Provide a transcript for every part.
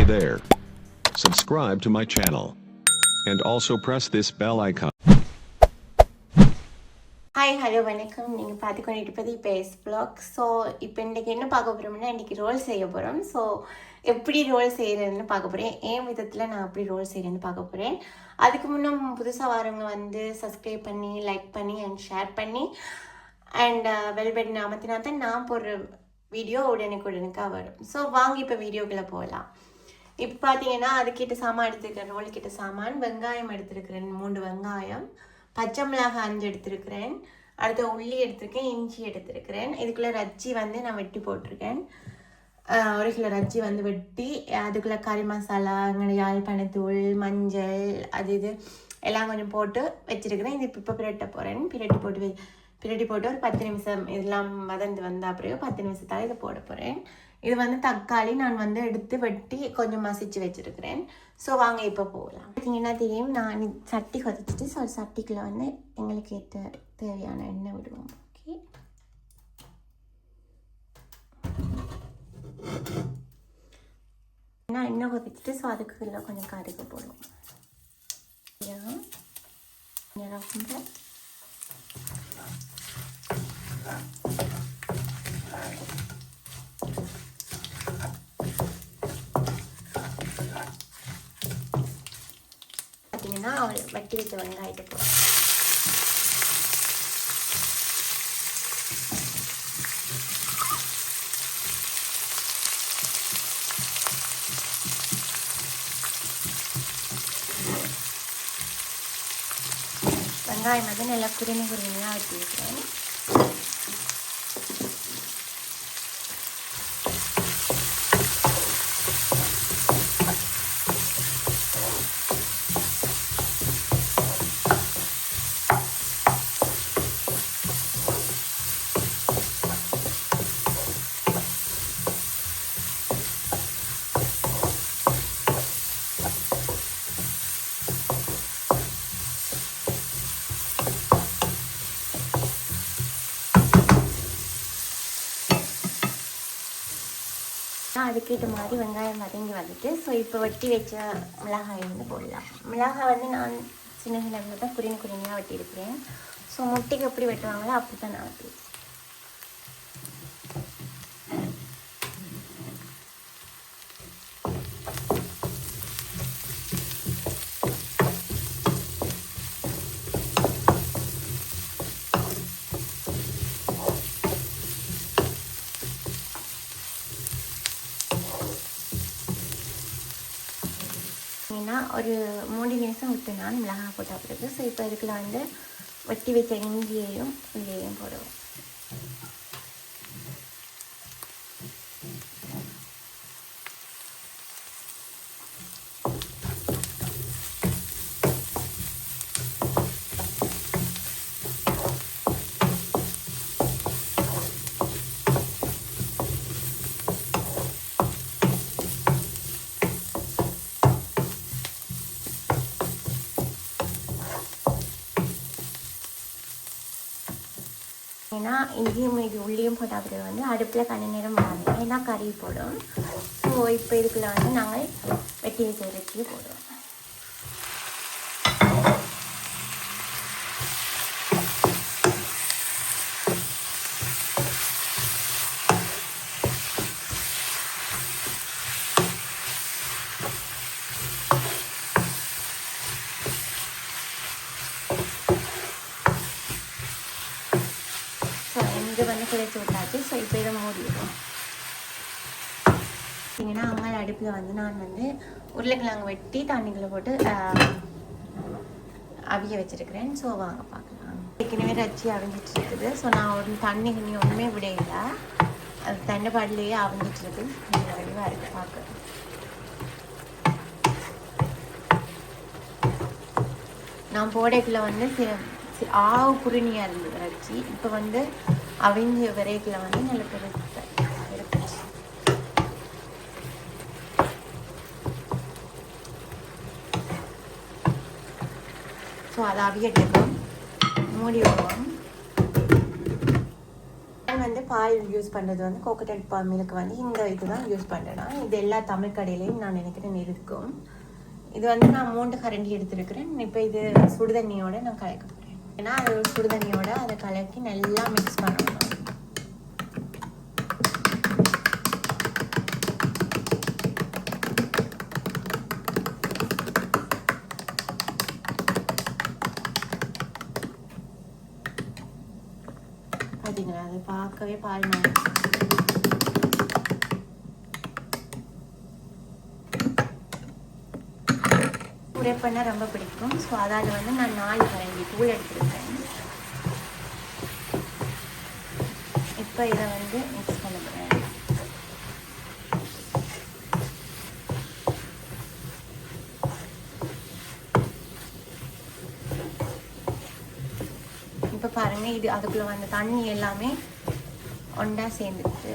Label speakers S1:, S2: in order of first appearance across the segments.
S1: Hey there. Subscribe to my channel. And also press this bell icon.
S2: Hi hello வணக்கம். நீங்கள் பார்த்துக்கொண்டு இருப்பது இப்போ வ்ளாக். ஸோ இப்போ இன்றைக்கி என்ன பார்க்க போகிறோம்னா, இன்றைக்கி ரோல் செய்ய போகிறோம். ஸோ எப்படி ரோல் செய்கிறதுன்னு பார்க்க போகிறேன், ஏன் விதத்தில் நான் எப்படி ரோல் செய்கிறேன்னு பார்க்க போகிறேன். அதுக்கு முன்னே புதுசாக வரவங்க வந்து சப்ஸ்கிரைப் பண்ணி, லைக் பண்ணி அண்ட் ஷேர் பண்ணி அண்ட் பெல் பட்டன் அமர்த்தினா தான் நான் போடுற வீடியோ உடனுக்குடனுக்காக வரும். ஸோ வாங்க இப்போ வீடியோக்குள்ளே போகலாம். இப்போ பார்த்தீங்கன்னா அதுக்கிட்ட சாமான் எடுத்துருக்கிறேன். ரோல் கிட்ட சாமான் வெங்காயம் எடுத்துருக்கிறேன், 3 வெங்காயம், பச்சை மிளகாய் 5 எடுத்துருக்கிறேன், அடுத்த உள்ளி எடுத்துருக்கேன், இஞ்சி எடுத்துருக்கிறேன். இதுக்குள்ளே ரச்சி வந்து நான் வெட்டி போட்டிருக்கேன். 1 கிலோ ரச்சி வந்து வெட்டி அதுக்குள்ளே கறி மசாலா, எங்களோட யாழ்ப்பாணத்தூள், மஞ்சள், அது இது எல்லாம் கொஞ்சம் போட்டு வச்சுருக்கிறேன். இது இப்போ பிரட்ட போகிறேன். பிரட்டி போட்டு ஒரு 10 நிமிஷம் இதெல்லாம் வதந்து வந்த அப்புறம் 10 நிமிஷத்தால் இதை போட போகிறேன். இது வந்து தக்காளி நான் வந்து எடுத்து வெட்டி கொஞ்சம் மசிச்சு வச்சுருக்கிறேன். ஸோ வாங்க இப்போ போகலாம். பார்த்தீங்கன்னா தெரியும், நான் சட்டி கொதிச்சுட்டு ஸோ சட்டிக்குள்ளே வந்து எங்களுக்கு தேவையான எண்ணெய் விடுவோம். ஓகே, நான் எண்ணெய் கொதிச்சுட்டு ஸோ அதுக்குள்ள கொஞ்சம் கடுகு போடுவோம். பார்த்தீங்கன்னா வட்டி வச்ச வெங்காயத்தை போடுவோம். வெங்காயம் வந்து நல்லா குருமையாக வெட்டி வைக்கிறேன். அதுக்கேற்ற மாதிரி வெங்காயம் வதங்கி வந்துட்டு ஸோ இப்போ வெட்டி வச்ச மிளகாய் வந்து போடலாம். மிளகாய் வந்து நான் சின்ன சின்ன தான் குருமையாக வெட்டியிருக்கிறேன். ஸோ முட்டைக்கு எப்படி வெட்டுவாங்களோ அப்படி தான் நான் வெட்டி. ஒரு 3 நிமிஷம் விட்டு நான் மிளகாய் போட்ட பிறகு ஸோ இப்போ இதுக்குள்ள வந்து வெட்டி வச்ச இஞ்சியையும் உள்ளேயும் போடுவோம். ஏன்னா இஞ்சியும் இது உள்ளியும் போட்ட அப்புறம் வந்து அடுப்பில் கண்ண நேரம் வாங்க, ஏன்னா கறி போடும். ஸோ இப்போ இதுக்குள்ள வந்து நாங்கள் வெட்டி வச்ச இறைச்சி போடுவோம். இது வந்து குறைச்சி விட்டாச்சு. ஸோ இப்போ இதை மூடிடுவோம். பார்த்தீங்கன்னா அங்கே அடுப்பில் வந்து நான் வந்து உருளைக்கிழங்கு வெட்டி தண்ணிக்குள்ளே போட்டு அவிய வச்சுருக்கிறேன். ஸோ வாங்க பார்க்கலாம். ஏற்கனவே ரச்சி அவிஞ்சிட்டு இருக்குது. ஸோ நான் ஒரு தண்ணி ஒன்றுமே விடையில, அது தண்டைப்பாடிலேயே அவிஞ்சிட்டு இருக்குது. வடிவாக இருக்குது பார்க்க. நான் போடைக்குள்ள வந்து ஆவு குருணியாக இருந்தது ரச்சி. இப்போ வந்து அவிஞ்ச விரைக்கில் வந்து நல்ல பெருசு எடுத்துச்சு. ஸோ அதை அவியட்டுக்கும் மூடி விடுவோம். வந்து பால் யூஸ் பண்ணுறது வந்து கோகோனட் பால் மில்க் வந்து இந்த இதுதான் யூஸ் பண்ணுறேன்னா இது எல்லா தமிழ் கடையிலையும் நான் நினைக்கிறேன் இருக்கும். இது வந்து நான் 3 கரண்டி எடுத்துருக்கிறேன். இப்போ இது சுடுதண்ணியோட நான் கலக்க போகிறேன். ஏன்னா அது சுடுதண்ணியோட அதை கலக்கி நல்லா மிக்ஸ் பண்ணணும். பார்த்தீங்களா, அது பார்க்கவே பால் மாதிரி உரைப்பண்ணா ரொம்ப பிடிக்கும். ஸோ அதால் வந்து நான் 4 கரண்டி தூள் எடுத்துருக்கேன். இப்போ இதை வந்து மிக்ஸ் பண்ண போகிறேன். இப்போ பாருங்கள், இது அதுக்குள்ளே வந்த தண்ணி எல்லாமே ஒன்றா சேர்ந்துட்டு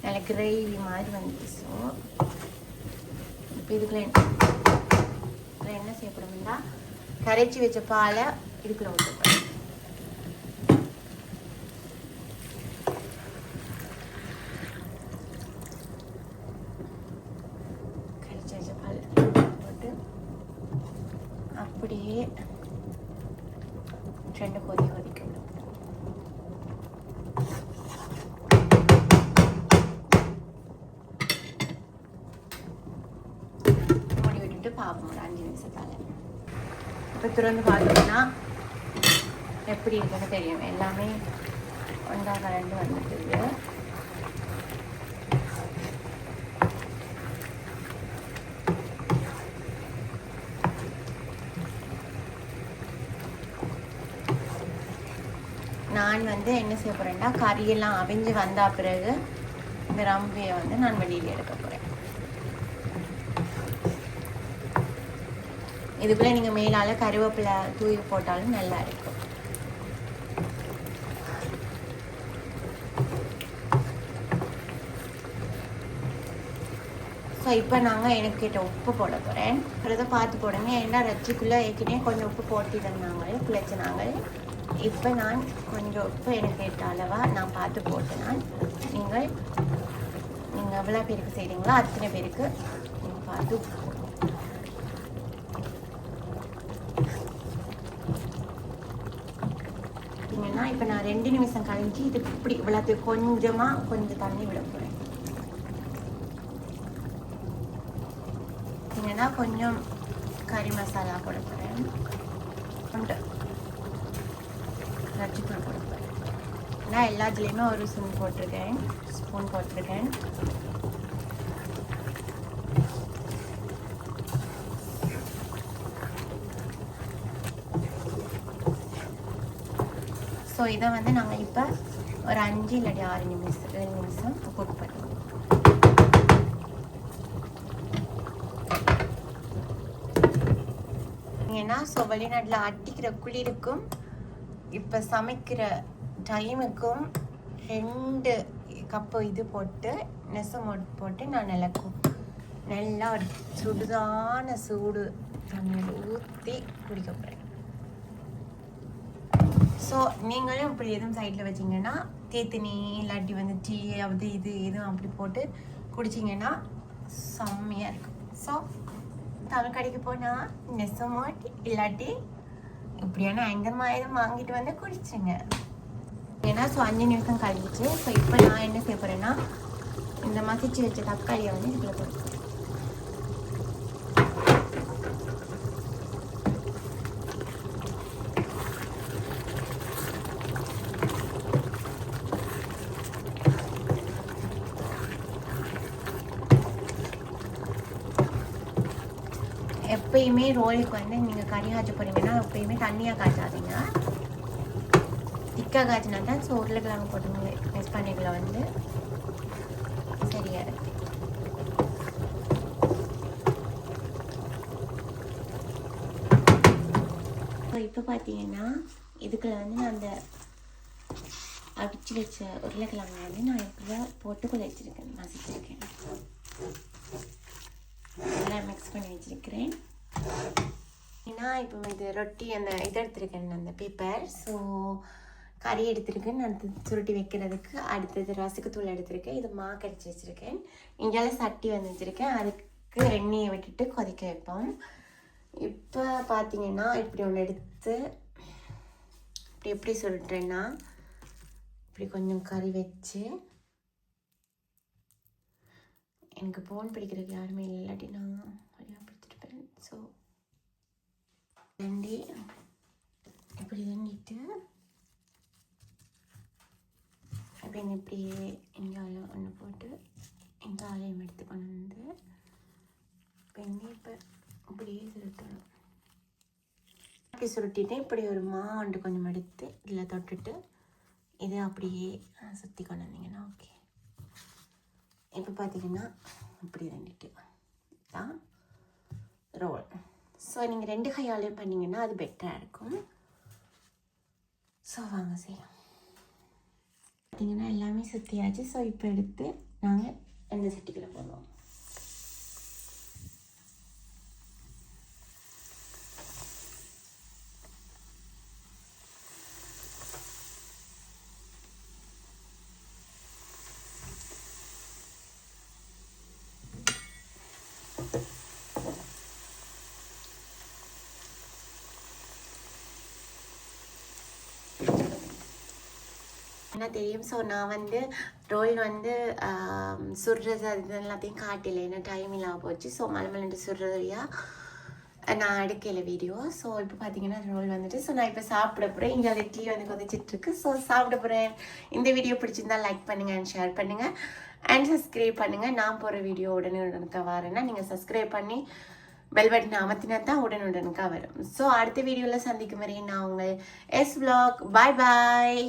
S2: நல்ல கிரேவி மாதிரி வந்துச்சு. ஸோ இப்போ இதுக்குள்ள என்ன செய்யப்படும்னா கரைச்சி வச்ச பாலை இதுக்குள்ள ஊற்றப்படும். கரைச்சி வச்ச பால் போட்டு அப்படியே 2 கொதிக்கணும். பார்ப்போம் ஒரு 5 நிமிஷத்தால். இப்போ திறந்து பார்த்தோம்னா எப்படி இருக்குன்னு தெரியும். எல்லாமே ஒன்றா கலந்து வந்துட்டு நான் வந்து என்ன செய்ய போகிறேன்னா கறியெல்லாம் அவிஞ்சு வந்தா பிறகு இந்த ரம்பையை வந்து நான் வெளியில் எடுக்க போகிறேன். இதுக்குள்ளே நீங்கள் மேலால் கருவேப்பிலை தூவி போட்டாலும் நல்லா இருக்கும். ஸோ இப்போ நாங்கள் எனக்கு கேட்ட உப்பு போட போகிறேன். அதை பார்த்து போடுங்க. ஏன்னா ரச்சிக்குள்ளே ஏற்கனவே கொஞ்சம் உப்பு போட்டு தந்தாங்க குழைச்சினாங்க. இப்போ நான் கொஞ்சம் உப்பு எனக்கு கேட்ட அளவாக நான் பார்த்து போட்டேன். நீங்கள் எவ்வளோ பேருக்கு செய்கிறீங்களோ அத்தனை பேருக்கு நீங்கள் பார்த்து பார்த்தீங்கன்னா இப்போ நான் 2 நிமிஷம் கழிஞ்சு இது இப்படி இவ்வளோத்துக்கு கொஞ்சம் தண்ணி விட போகிறேன். பார்த்தீங்கன்னா கொஞ்சம் கறி மசாலா போட போகிறேன். கொஞ்சம் ரச்சித்தூள் போட போகிறேன். நான் எல்லாத்துலேயுமே ஒரு ஸ்பூன் போட்டிருக்கேன். ஸோ இதை வந்து நாங்கள் இப்போ ஒரு 5 இல்லாட்டி 6 நிமிஷம் 7 நிமிஷம் குக் பண்ணுவோம். ஏன்னா ஸோ வெளிநாட்டில் அடிக்கிற குளிருக்கும் இப்போ சமைக்கிற டைமுக்கும் 2 கப்பு இது போட்டு நெசம் போட்டு நான் நல்லா ஒரு சுடுதான சூடு தண்ணியில் ஊற்றி குடிக்க போகிறேன். ஸோ நீங்களும் இப்படி எதுவும் சைடில் வச்சிங்கன்னா தேத்தினி இல்லாட்டி வந்து டீ அது இது எதுவும் அப்படி போட்டு குடிச்சிங்கன்னா செம்மையாக இருக்கும். ஸோ தமிழ் கடைக்கு போனால் நெசமோட் இல்லாட்டி இப்படியான அங்கமா எதுவும் வாங்கிட்டு வந்து குடிச்சுங்க. ஏன்னா ஸோ 5 நிமிஷம் கழிச்சு. ஸோ இப்போ நான் என்ன செய்ய போகிறேன்னா இந்த மசிச்சு வச்ச தக்காளியை வந்து இதுக்குள்ள போட்டு எப்பயுமே ரோலுக்கு வந்து நீங்கள் கறி காய்ச்ச போறீங்கன்னா எப்பயுமே தண்ணியாக காய்ச்சாதீங்க. திக்காக காய்ச்சினா தான் ஸோ உருளைக்கிழங்கு போட்டு மிக்ஸ் பண்ணிக்கலாம் வந்து சரியாக இருக்கு. ஸோ இப்போ பார்த்தீங்கன்னா இதுக்குள்ள வந்து நான் அந்த அடிச்சு வச்ச உருளைக்கிழங்கு வந்து நான் இதுக்குள்ள போட்டு வச்சிருக்கேன், மசிச்சிருக்கேன், நல்லா மிக்ஸ் பண்ணி வச்சிருக்கிறேன். ஏன்னா இப்போ இது ரொட்டி அந்த இது எடுத்துருக்கேன் அந்த பேப்பர். ஸோ கறி எடுத்திருக்கேன் நான் சுருட்டி வைக்கிறதுக்கு. அடுத்தது ரசக்குத்தூள் எடுத்திருக்கேன். இது மா கடிச்சு வச்சுருக்கேன். இங்கால சட்டி வந்து வச்சுருக்கேன். அதுக்கு எண்ணெயை விட்டுட்டு கொதிக்க வைப்போம். இப்போ பார்த்தீங்கன்னா இப்படி ஒன்று எடுத்து இப்படி எப்படி சுருட்டுறேன்னா இப்படி கொஞ்சம் கறி வச்சு, எனக்கு போன் பிடிக்கிறதுக்கு யாருமே இல்லாட்டி நான் வழியாக பிடிச்சிருப்பேன். ஸோ ரெண்டி இப்படி தண்ணிட்டு அப்படின்னு இப்படியே எங்காலும் ஒன்று போட்டு எங்காலையும் எடுத்து கொண்டு வந்து பெண்ணி இப்போ இப்படியே சுருட்டணும். அப்படி சுருட்டிட்டு இப்படி ஒரு மாண்டு கொஞ்சம் எடுத்து இதில் தொட்டுட்டு இதை அப்படியே சுற்றி கொண்டு வந்தீங்கன்னா ஓகே. இப்போ பார்த்தீங்கன்னா இப்படி ரெண்டுட்டு தான் ரோல். ஸோ நீங்கள் 2 கையாலையும் பண்ணிங்கன்னா அது பெட்டராக இருக்கும். ஸோ வாங்க செய்யலாம். பார்த்தீங்கன்னா எல்லாமே சுற்றியாச்சு. ஸோ இப்போ எடுத்து நாங்கள் எண்ணெய் சட்டிக்குள்ளே போடுவோம். என்ன தெரியும். ஸோ நான் வந்து ரோல் வந்து சுடுறது அது எல்லாத்தையும் காட்டல, ஏன்னா டைம் இல்லாமல் போச்சு. ஸோ மலமலண்டு சுடுறதையா நான் எடுக்கல வீடியோ. ஸோ இப்போ பார்த்தீங்கன்னா ரோல் வந்துட்டு ஸோ நான் இப்போ சாப்பிட போகிறேன். இங்கே இட்லி வந்து கொதிச்சிட்ருக்கு. ஸோ சாப்பிட போகிறேன். இந்த வீடியோ பிடிச்சிருந்தா லைக் பண்ணுங்கள் அண்ட் ஷேர் பண்ணுங்கள் அண்ட் சப்ஸ்கிரைப் பண்ணுங்கள். நான் போகிற வீடியோ உடனுடனுக்கா வரேன்னா நீங்கள் சப்ஸ்கிரைப் பண்ணி பெல் பட்டன் அமர்த்தினா தான் உடனுடனுக்கா வரும். ஸோ அடுத்த வீடியோவில் சந்திக்கும் வரை நான் உங்கள் எஸ் vlog. பாய் பாய்.